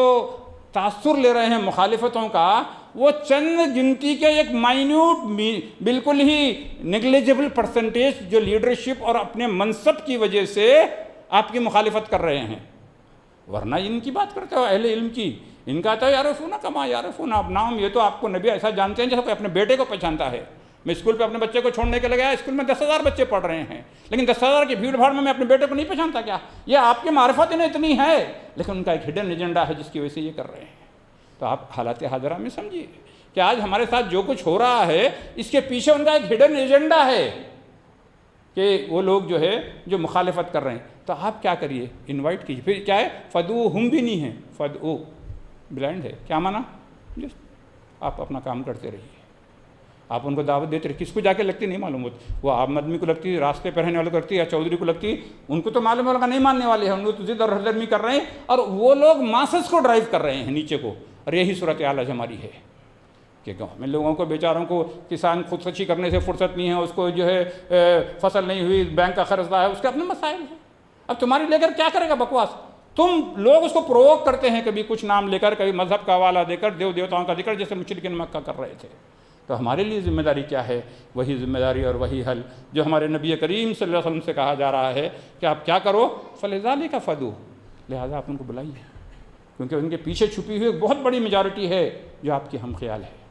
Speaker 2: تاثر لے رہے ہیں مخالفتوں کا، وہ چند گنتی کے ایک مائنیوٹ بالکل ہی نیگلیجبل پرسنٹیج جو لیڈرشپ اور اپنے منصب کی وجہ سے آپ کی مخالفت کر رہے ہیں، ورنہ ان کی بات کرتے ہو اہل علم کی، ان کا تو یعرفون کما یعرفون ابناہم، یہ تو آپ کو نبی ایسا جانتے ہیں جیسے کوئی اپنے بیٹے کو پہچانتا ہے۔ میں اسکول پہ اپنے بچے کو چھوڑنے کے لگا، اسکول میں 10,000 بچے پڑھ رہے ہیں، لیکن 10,000 کی بھیڑ بھاڑ میں اپنے بیٹے کو نہیں پہچانتا کیا؟ یہ آپ کی معرفت انہیں اتنی ہے، لیکن ان کا ایک ہڈن ایجنڈا ہے جس کی وجہ سے یہ کر رہے ہیں۔ تو آپ حالات حاضرہ میں سمجھیے کہ آج ہمارے ساتھ جو کچھ ہو رہا ہے، اس کے پیچھے ان کا ایک ہڈن ایجنڈا ہے کہ وہ لوگ جو ہے جو مخالفت کر رہے ہیں۔ تو آپ کیا کریے، انوائٹ کیجیے۔ پھر کیا ہے، فدعوہم بھی نہیں ہے، فدعو بلائنڈ ہے، کیا معنی، جس آپ اپنا کام کرتے رہیے، آپ ان کو دعوت دیتے رہیے۔ کس کو جا کے لگتی نہیں معلوم ہوتی، وہ عام آدمی کو لگتی، راستے پہ رہنے والے کو لگتی، یا چودھری کو لگتی، ان کو تو معلوم ہوگا نہیں ماننے والے ہیں، ان کو تو ضد اور ہردرمی کر رہے ہیں، اور وہ لوگ ماسس کو ڈرائیو کر رہے ہیں نیچے کو۔ اور یہی صورتحال آج ہماری ہے کہ گاؤں میں لوگوں کو بیچاروں کو، کسان خودکشی کرنے سے فرصت نہیں ہے، اس کو جو ہے فصل نہیں ہوئی، بینک کا قرض ہے، اس کے اپنے مسائل ہیں۔ اب تمہاری لے کر کیا کرے گا بکواس، تم لوگ اس کو پرووک کرتے ہیں، کبھی کچھ نام لے کر، کبھی مذہب کا حوالہ دے کر، دیوتاؤں کا ذکر، جیسے مشرکین مکہ کر رہے تھے۔ تو ہمارے لیے ذمہ داری کیا ہے، وہی ذمہ داری اور وہی حل جو ہمارے نبی کریم صلی اللہ علیہ وسلم سے کہا جا رہا ہے کہ آپ کیا کرو، فلذالک فدعوا، لہذا آپ ان کو بلائیے، کیونکہ ان کے پیچھے چھپی ہوئی ایک بہت بڑی میجارٹی ہے جو آپ کی ہم خیال ہے،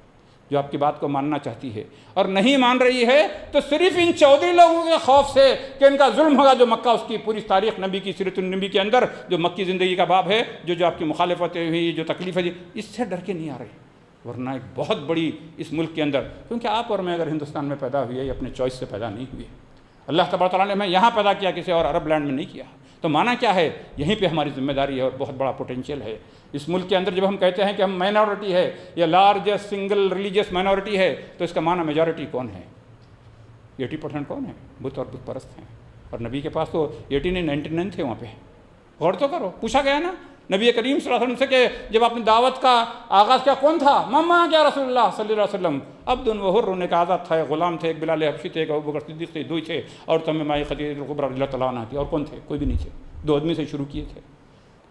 Speaker 2: جو آپ کی بات کو ماننا چاہتی ہے، اور نہیں مان رہی ہے تو صرف ان چودھری لوگوں کے خوف سے کہ ان کا ظلم ہوگا، جو مکہ، اس کی پوری تاریخ نبی کی سیرت النبی کے اندر جو مکی زندگی کا باب ہے، جو آپ کی مخالفتیں ہوئی، جو تکلیفیں دی، اس سے ڈر کے نہیں آ رہے۔ ورنہ ایک بہت بڑی اس ملک کے اندر، کیونکہ آپ اور میں اگر ہندوستان میں پیدا ہوئے، یہ اپنے چوائس سے پیدا نہیں ہوئے، اللہ تبارک تعالیٰ نے ہمیں یہاں پیدا کیا، کسی اور عرب لینڈ میں نہیں کیا۔ تو معنی کیا ہے، یہیں پہ ہماری ذمہ داری ہے اور بہت بڑا پوٹینشیل ہے اس ملک کے اندر۔ جب ہم کہتے ہیں کہ ہم مائنورٹی ہے یا لارجسٹ سنگل ریلیجیس مائنورٹی ہے، تو اس کا معنی میجارٹی کون ہے، 80% کون ہے، بت اور بت پرست ہیں۔ اور نبی کے پاس تو 80 نہیں 99 تھے وہاں پہ، غور تو کرو، پوچھا گیا نا نبی کریم صلی اللہ علیہ وسلم سے کہ جب آپ نے دعوت کا آغاز کیا کون تھا، ماما کیا رسول اللہ صلی اللہ علیہ وسلم، عبد و حر، ایک آزاد تھا، ایک غلام تھے، ایک بلال حبشی تھے، ایک ابوبکر صدیق تھے، دو ہی تھے، اور تمہیں مائی خدیجہ الکبریٰ رضی اللہ تعالیٰ عنہا تھی، اور کون تھے، کوئی بھی نہیں تھے، 2 آدمی سے شروع کیے تھے۔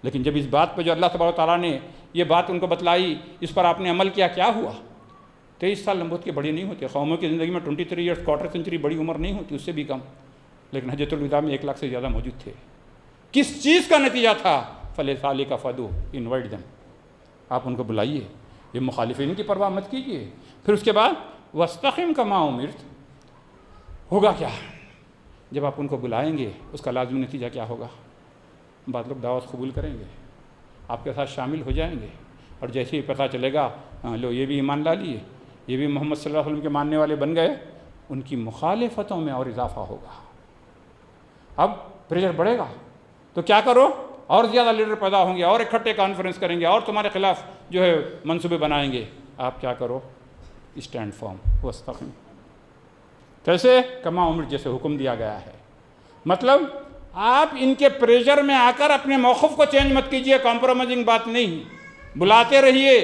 Speaker 2: لیکن جب اس بات پہ جو اللہ تبارک تعالیٰ نے یہ بات ان کو بتلائی، اس پر آپ نے عمل کیا، کیا ہوا؟ 23 سال لمبوت کے بڑی نہیں ہوتے، قوموں کی زندگی میں 23 ایئرس کوارٹر سینچری بڑی عمر نہیں ہوتی، اس سے بھی کم، لیکن حجۃ الوداع میں 1 لاکھ سے زیادہ موجود تھے۔ کس چیز کا نتیجہ تھا، فلذالک فدعوا، انوائٹ دم، آپ ان کو بلائیے، یہ مخالفین کی پرواہ مت کیجیے۔ پھر اس کے بعد واستقم کما امرت، ہوگا کیا جب آپ ان کو بلائیں گے، اس کا لازمی نتیجہ کیا ہوگا؟ بعض لوگ دعوت قبول کریں گے، آپ کے ساتھ شامل ہو جائیں گے، اور جیسے ہی پتہ چلے گا لو یہ بھی ایمان لا لیے، یہ بھی محمد صلی اللہ علیہ وسلم کے ماننے والے بن گئے، ان کی مخالفتوں میں اور اضافہ ہوگا۔ اب پریشر بڑھے گا تو کیا کرو، اور زیادہ لیڈر پیدا ہوں گے، اور اکٹھے کانفرنس کریں گے، اور تمہارے خلاف جو ہے منصوبے بنائیں گے۔ آپ کیا کرو، اسٹینڈ فارم، واستقم، کیسے، کما امر، جیسے حکم دیا گیا ہے۔ مطلب آپ ان کے پریشر میں آ کر اپنے موقف کو چینج مت کیجئے، کمپرومائزنگ بات نہیں، بلاتے رہیے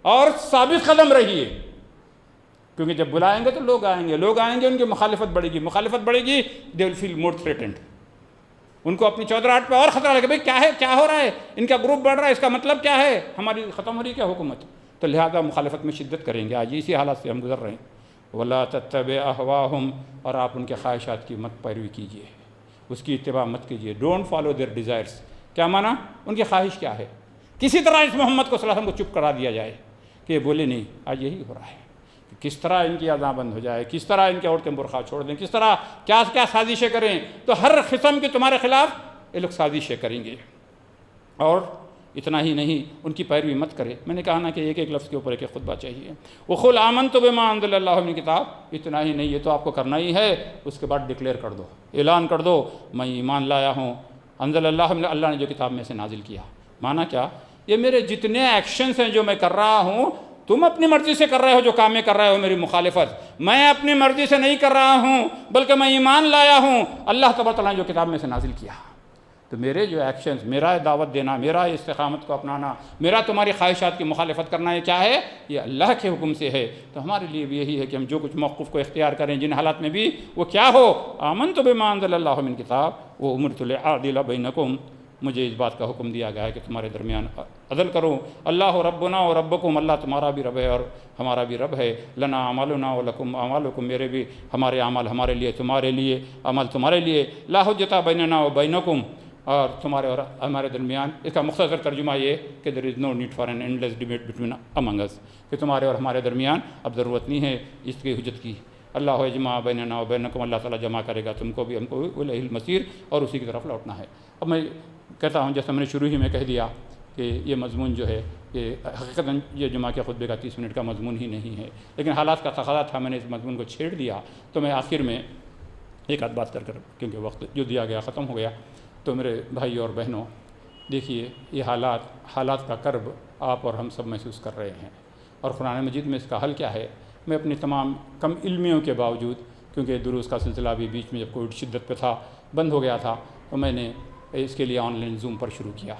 Speaker 2: اور ثابت قدم رہیے، کیونکہ جب بلائیں گے تو لوگ آئیں گے، لوگ آئیں گے، ان کی مخالفت بڑھے گی، مخالفت بڑھے گی، دے ول فیل مور تھریٹنڈ، ان کو اپنی چودراہٹ پہ اور خطرہ لگے، بھئی کیا ہے، کیا ہو رہا ہے، ان کا گروپ بڑھ رہا ہے، اس کا مطلب کیا ہے، ہماری ختم ہو رہی کیا حکومت، تو لہذا مخالفت میں شدت کریں گے۔ آج اسی حالات سے ہم گزر رہے ہیں۔ وَلَا تَتَّبِعْ أَهْوَاهُمْ، اور آپ ان کے خواہشات کی مت پیروی کیجیے، اس کی اتباع مت کیجیے، ڈونٹ فالو دیئر ڈیزائرس۔ کیا معنی، ان کی خواہش کیا ہے، کسی طرح اس محمد کو صلی اللہ علیہ وسلم کو چپ کرا دیا جائے کہ یہ بولے نہیں۔ آج یہی ہو رہا ہے کہ کس طرح ان کی اذان بند ہو جائے، کس طرح ان کے عورتیں برقع چھوڑ دیں، کس طرح کیا کیا سازشیں کریں، تو ہر قسم کی تمہارے خلاف یہ لوگ سازشیں کریں گے۔ اور اتنا ہی نہیں، ان کی پیروی مت کرے۔ میں نے کہا نا کہ ایک ایک لفظ کے اوپر ایک ایک خطبہ چاہیے۔ وَقُلْ آمَنْتُ بِمَا أَنزَلَ اللَّهُ مِنْ کتاب، اتنا ہی نہیں، یہ تو آپ کو کرنا ہی ہے، اس کے بعد ڈکلیئر کر دو، اعلان کر دو میں ایمان لایا ہوں انزل اللہ من، اللہ نے جو کتاب میں سے نازل کیا۔ مانا کیا؟ یہ میرے جتنے ایکشنز ہیں جو میں کر رہا ہوں، تم اپنی مرضی سے کر رہے ہو جو کام میں کر رہے ہو میری مخالفت، میں اپنی مرضی سے نہیں کر رہا ہوں، بلکہ میں ایمان لایا ہوں اللہ تبارک تعالیٰ نے جو کتاب میں سے نازل کیا۔ تو میرے جو ایکشنز، میرا دعوت دینا، میرا استقامت کو اپنانا، میرا تمہاری خواہشات کی مخالفت کرنا، یہ کیا ہے؟ یہ اللہ کے حکم سے ہے۔ تو ہمارے لیے بھی یہی ہے کہ ہم جو کچھ موقف کو اختیار کریں جن حالات میں بھی، وہ کیا ہو؟ آمنت بما انزل اللہ من کتاب وامرت لأعدل بینکم، مجھے اس بات کا حکم دیا گیا ہے کہ تمہارے درمیان عدل کرو۔ اللہ ربنا و ربکم، اللہ تمہارا بھی رب ہے اور ہمارا بھی رب ہے۔ لنا اعمالنا ولکم اعمالکم، میرے بھی ہمارے اعمال ہمارے لیے، تمہارے لیے عمل تمہارے لیے۔ لا حجۃ بیننا و بینکم، اور تمہارے اور ہمارے درمیان، اس کا مختصر ترجمہ یہ کہ there is no need for an endless debate between among us، کہ تمہارے اور ہمارے درمیان اب ضرورت نہیں ہے اس کی حجت کی۔ اللہ اجمع بیننا و بینکم، اللہ تعالیٰ جمع کرے گا تم کو بھی ہم کو بھی، الیہ المصیر، اور اسی کی طرف لوٹنا ہے۔ اب میں کہتا ہوں، جیسا میں نے شروع ہی میں کہہ دیا کہ یہ مضمون جو ہے یہ حقیقتاً یہ جمعہ کے خطبے کا 30 منٹ کا مضمون ہی نہیں ہے، لیکن حالات کا تقاضا تھا، میں نے اس مضمون کو چھیڑ دیا۔ تو میں آخر میں ایک آدھ بات کر کیونکہ وقت جو دیا گیا ختم ہو گیا، تو میرے بھائی اور بہنوں، دیکھیے یہ حالات کا کرب آپ اور ہم سب محسوس کر رہے ہیں، اور قرآن مجید میں اس کا حل کیا ہے؟ میں اپنی تمام کم علمیوں کے باوجود، کیونکہ دروس کا سلسلہ بھی بیچ میں جب کووڈ شدت پہ تھا بند ہو گیا تھا، تو میں نے اس کے لیے آن لائن زوم پر شروع کیا۔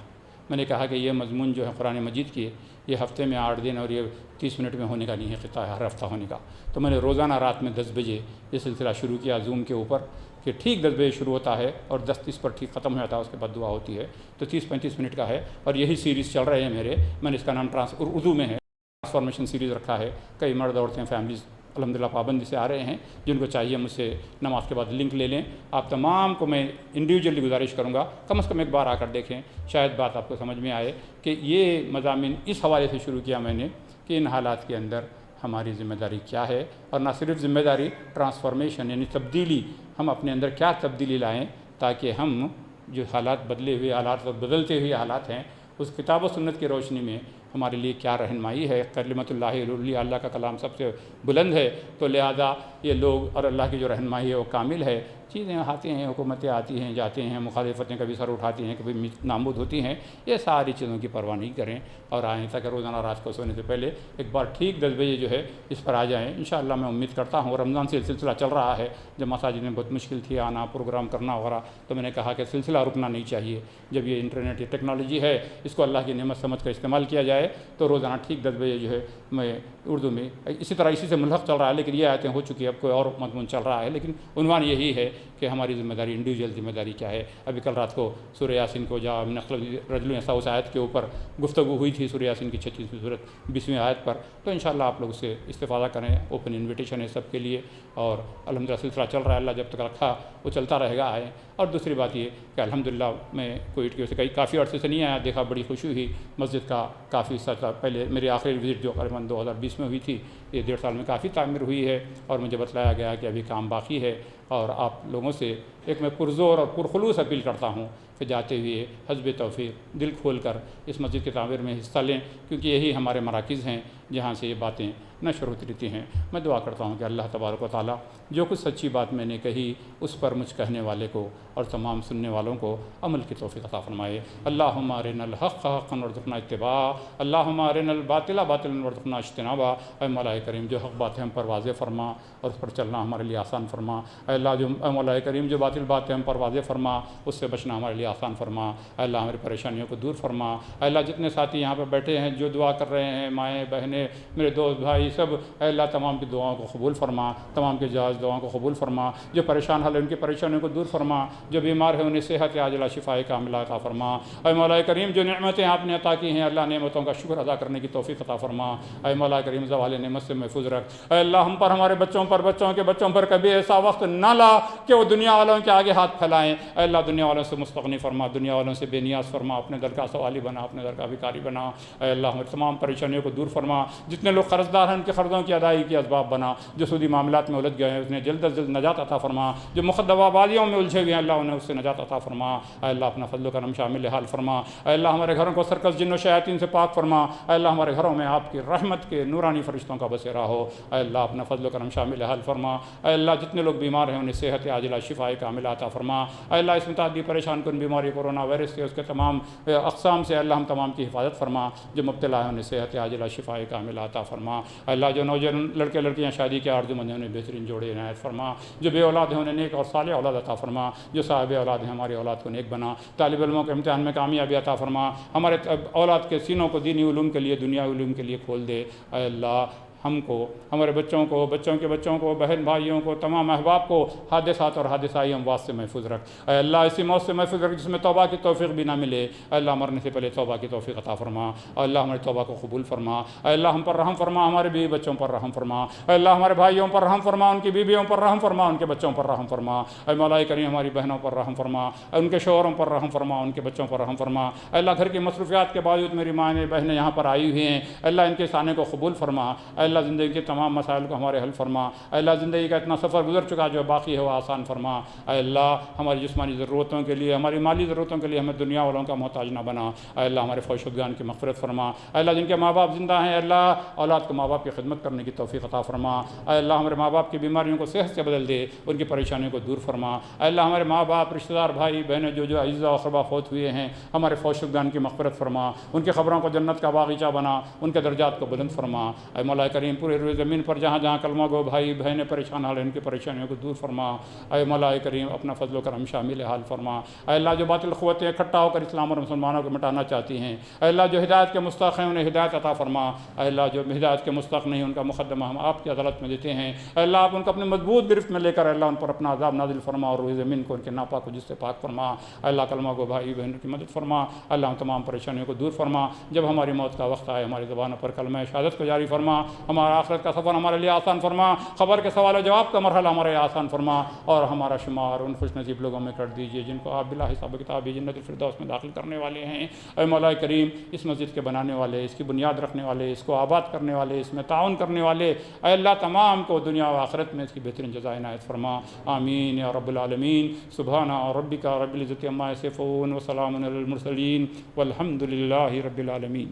Speaker 2: میں نے کہا کہ یہ مضمون جو ہے قرآن مجید کی، یہ ہفتے میں 8 دن اور یہ 30 منٹ میں ہونے کا نہیں ہے، خطہ ہے ہر ہفتہ ہونے کا۔ تو میں نے روزانہ رات میں 10 بجے یہ سلسلہ شروع کیا زوم کے اوپر، کہ ٹھیک 10 بجے شروع ہوتا ہے اور 10:30 پر ٹھیک ختم ہو جاتا ہے، اس کے بعد دعا ہوتی ہے۔ تو 30-35 منٹ کا ہے، اور یہی سیریز چل رہے ہیں میرے۔ میں نے اس کا نام اردو میں ہے ٹرانسفارمیشن سیریز رکھا ہے۔ کئی مرد عورتیں فیملیز الحمدللہ پابندی سے آ رہے ہیں، جن کو چاہیے مجھ سے نماز کے بعد لنک لے لیں۔ آپ تمام کو میں انڈیویجولی گزارش کروں گا کم از کم ایک بار آ کر دیکھیں، شاید بات آپ کو سمجھ میں آئے کہ یہ مضامین اس حوالے سے شروع کیا میں نے کہ ان حالات کے اندر ہماری ذمہ داری کیا ہے، اور نہ صرف ذمہ داری، ٹرانسفارمیشن یعنی تبدیلی، ہم اپنے اندر کیا تبدیلی لائیں تاکہ ہم جو حالات بدلے ہوئے حالات اور بدلتے ہوئے حالات ہیں، اس کتاب و سنت کی روشنی میں ہمارے لیے کیا رہنمائی ہے۔ کلمۃ اللہ العلیٰ، اللہ کا کلام سب سے بلند ہے، تو لہذا یہ لوگ اور اللہ کی جو رہنمائی ہے وہ کامل ہے۔ چیزیں آتی ہیں، حکومتیں آتی ہیں جاتی ہیں، مخالفتیں کبھی سر اٹھاتی ہیں، کبھی نامود ہوتی ہیں، یہ ساری چیزوں کی پرواہ نہیں کریں، اور آئیں تاکہ روزانہ رات کو سونے سے پہلے ایک بار ٹھیک 10 بجے جو ہے اس پر آ جائیں۔ انشاءاللہ میں امید کرتا ہوں، رمضان سے سلسلہ چل رہا ہے، جب مساجد میں بہت مشکل تھی آنا، پروگرام کرنا وغیرہ، تو میں نے کہا کہ سلسلہ رکنا نہیں چاہیے۔ جب یہ انٹرنیٹ یہ ٹیکنالوجی ہے، اس کو اللہ کی نعمت سمجھ کر استعمال کیا جائے، تو روزانہ ٹھیک 10 بجے جو ہے میں اردو میں اسی طرح اسی سے ملحق چل رہا ہے، لیکن یہ آیتیں ہو چکی ہے، اب کوئی اور مضمون چل رہا ہے، لیکن عنوان یہی ہے کہ ہماری ذمہ داری، انڈیویجول ذمہ داری کیا ہے۔ ابھی کل رات کو سورہ یاسین کو جا رجل اس آیت کے اوپر گفتگو ہوئی تھی، سورہ یاسین کی 36ویں سورت 20ویں آیت پر، تو انشاءاللہ آپ لوگ اس سے استفادہ کریں۔ اوپن انویٹیشن ہے سب کے لیے، اور الحمدللہ سلسلہ چل رہا ہے، اللہ جب تک رکھا وہ چلتا رہے گا ہے۔ اور دوسری بات یہ کہ الحمدللہ میں کووڈ کی وجہ سے کافی عرصے سے نہیں آیا، دیکھا بڑی خوشی ہوئی، مسجد کا کافی حصہ تھا۔ پہلے میری آخری وزٹ جو قریباً 2020 میں ہوئی تھی، یہ 1.5 سال میں کافی تعمیر ہوئی ہے، اور مجھے بتلایا گیا کہ ابھی کام باقی ہے۔ اور آپ لوگوں سے ایک میں پرزور اور پرخلوص اپیل کرتا ہوں کہ جاتے ہوئے حسب توفیق دل کھول کر اس مسجد کی تعمیر میں حصہ لیں، کیونکہ یہی ہمارے مراکز ہیں جہاں سے یہ باتیں نشر ہوتی رہتی ہیں۔ میں دعا کرتا ہوں کہ اللہ تبارک و تعالیٰ جو کچھ سچی بات میں نے کہی اس پر مجھ کہنے والے کو اور تمام سننے والوں کو عمل کی توفیق عطا فرمائے۔ اللہم ارنا الحق حقا وارزقنا اتباعہ، اللہم ارنا الباطل باطلا وارزقنا اجتنابہ۔ اے مولا کریم جو حق بات ہے ہم پر واضح فرما اور اس پر چلنا ہمارے لیے آسان فرما۔ اے اللہ جو اے مولا کریم جو باطل بات ہے ہم پر واضح فرما، اس سے بچنا ہمارے لیے آسان فرما۔ اے اللہ ہماری پریشانیوں کو دور فرما۔ اے اللہ جتنے ساتھی یہاں پہ بیٹھے ہیں جو دعا کر رہے ہیں، مائیں بہنیں میرے دوست بھائی سب، اے اللہ تمام کی دعاؤں کو قبول فرما، تمام کے جائز دعاؤں کو قبول فرما۔ جو پریشان حال ہے ان کی پریشانیوں کو دور فرما، جو بیمار ہیں انہیں صحت عاجلہ شفاء کاملہ عطا فرما۔ اے مولا کریم جو نعمتیں آپ نے عطا کی ہیں اللہ نعمتوں کا شکر ادا کرنے کی توفیق عطا فرما۔ اے مولا کریم زوال نعمت سے محفوظ رکھ۔ اے اللہ ہم پر، ہمارے بچوں پر، بچوں کے بچوں پر کبھی ایسا وقت نہ لا کہ وہ دنیا والوں کے آگے ہاتھ پھیلائیں۔ اے اللہ دنیا والوں سے مستغنی فرما، دنیا والوں سے بے نیاز فرما، اپنے در کا سوالی بنا، اپنے در کا بھکاری بنا۔ اے اللہ ہماری تمام پریشانیوں کو دور فرما، جتنے لوگ قرض دار ہیں ان کے قرضوں کی ادائیگی کے اسباب بنا، جو سودی معاملات میں الجھ گئے ہیں انہیں جلد از جلد نجات عطا فرما، جو مخدبہ بازیوں میں الجھے ہوئے ہیں اللہ انہیں اس سے نجات عطا فرما۔ اے اللہ اپنا فضل و کرم شامل حال فرما۔ اے اللہ ہمارے گھروں کو سرکس جن و شیاطین سے پاک فرما۔ اے اللہ ہمارے گھروں میں آپ کی رحمت کے نورانی فرشتوں کا بسیرا ہو۔ اے اللہ اپنا فضل و کرم شامل حال فرما۔ اے اللہ جتنے لوگ بیمار ہیں انہیں صحت عاجلہ شفاء کاملہ عطا فرما۔ اے اللہ اس متعدی پریشان کن بیماری کورونا وائرس سے، اس کے تمام اقسام سے اللہ ہم تمام کی حفاظت فرما، جو مبتلا ہیں انہیں صحت عاجلہ شفاء کاملہ عطا فرما۔ اے اللہ جو نوجوان لڑکے لڑکیاں شادی کے آرزو مند ہیں انہیں بہترین جوڑے عنایت فرما، جو بے اولاد ہیں انہیں نیک اور صالح اولاد عطا فرما، جو صاحب اولاد ہیں ہماری اولاد کو نیک بنا، طالب علموں کے امتحان میں کامیابی عطا فرما، ہمارے اولاد کے سینوں کو دینی علوم کے لیے، دنیاوی علوم کے لیے کھول دے۔ اے اللہ ہم کو، ہمارے بچوں کو، بچوں کے بچوں کو، بہن بھائیوں کو، تمام احباب کو حادثات اور حادثائی اموات سے محفوظ رکھ۔ اے اللہ ایسی موت سے محفوظ رکھ جس میں توبہ کی توفیق بھی نہ ملے۔ اے اللہ مرنے سے پہلے توبہ کی توفیق عطا فرما۔ اے اللہ ہماری توبہ کو قبول فرما۔ اے اللہ ہم پر رحم فرما، ہمارے بیوی بچوں پر رحم فرما۔ اے اللہ ہمارے بھائیوں پر رحم فرما، ان کی بیویوں پر رحم فرما، ان کے بچوں پر رحم فرما۔ اے مولا کریم ہماری بہنوں پر رحم فرما، ان کے شوہروں پر رحم فرما، ان کے بچوں پر رحم فرما۔ اے اللہ گھر کی مصروفیات کے باوجود میری ماں بہنیں یہاں پر آئی ہوئی ہیں، اے اللہ ان کے سانے کو قبول فرما۔ اے اللہ زندگی کے تمام مسائل کو ہمارے حل فرما۔ اے اللہ زندگی کا اتنا سفر گزر چکا جو باقی ہے وہ آسان فرما۔ اے اللہ ہماری جسمانی ضرورتوں کے لیے، ہماری مالی ضرورتوں کے لیے ہمیں دنیا والوں کا محتاج نہ بنا۔ اے اللہ ہمارے فوت شدگان کی مغفرت فرما۔ اے اللہ جن کے ماں باپ زندہ ہیں، اے اللہ اولاد کو ماں باپ کی خدمت کرنے کی توفیق عطا فرما۔ اے اللہ ہمارے ماں باپ کی بیماریوں کو صحت سے بدل دے، ان کی پریشانیوں کو دور فرما۔ اے اللہ ہمارے ماں باپ، رشتہ دار، بھائی بہنیں جو اعزاء و اقربا فوت ہوئے ہیں، ہمارے فوت شدگان کی مغفرت فرما، ان کی قبروں کو جنت کا باغیچہ بنا، ان کے درجات کو بلند فرما۔ اے مولا کریم پورے روئے زمین پر جہاں جہاں کلمہ گو بھائی بہنیں پریشان حال ہیں ان کی پریشانیوں کو دور فرما۔ اے مولا کریم اپنا فضل و کرم شامل حال فرما۔ اے اللہ جو باطل قوتیں اکٹھا ہو کر اسلام اور مسلمانوں کو مٹانا چاہتی ہیں، اے اللہ جو ہدایت کے مستحق ہیں انہیں ہدایت عطا فرما۔ اے اللہ جو ہدایت کے مستحق نہیں ان کا مقدمہ ہم آپ کی عدالت میں دیتے ہیں۔ اے اللہ آپ ان کو اپنی مضبوط گرفت میں لے کر اے اللہ ان پر اپنا عذاب نازل فرما اور روئے زمین کو ان کے ناپاک کو جس سے پاک فرما۔ اے اللہ کلمہ کو بھائی بہنوں کی مدد فرما۔ اللہ ہم تمام پریشانیوں کو دور فرما۔ جب ہماری موت کا وقت آئے ہماری زبانوں پر کلمہ شہادت کو جاری فرما۔ ہمارا آخرت کا سفر ہمارے لیے آسان فرما۔ خبر کے سوال و جواب کا مرحلہ ہمارے آسان فرما، اور ہمارا شمار ان خوش نصیب لوگوں میں کر دیجیے جن کو آپ بلا حساب کتاب جنت الفردوس میں داخل کرنے والے ہیں۔ اے مولا کریم اس مسجد کے بنانے والے، اس کی بنیاد رکھنے والے، اس کو آباد کرنے والے، اس میں تعاون کرنے والے، اے اللہ تمام کو دنیا و آخرت میں اس کی بہترین جزا عنایت فرما۔ آمین یا رب العالمین۔ سبحان ربک رب العزۃ عما یصفون وسلام علی المرسلین والحمد للہ رب العالمین۔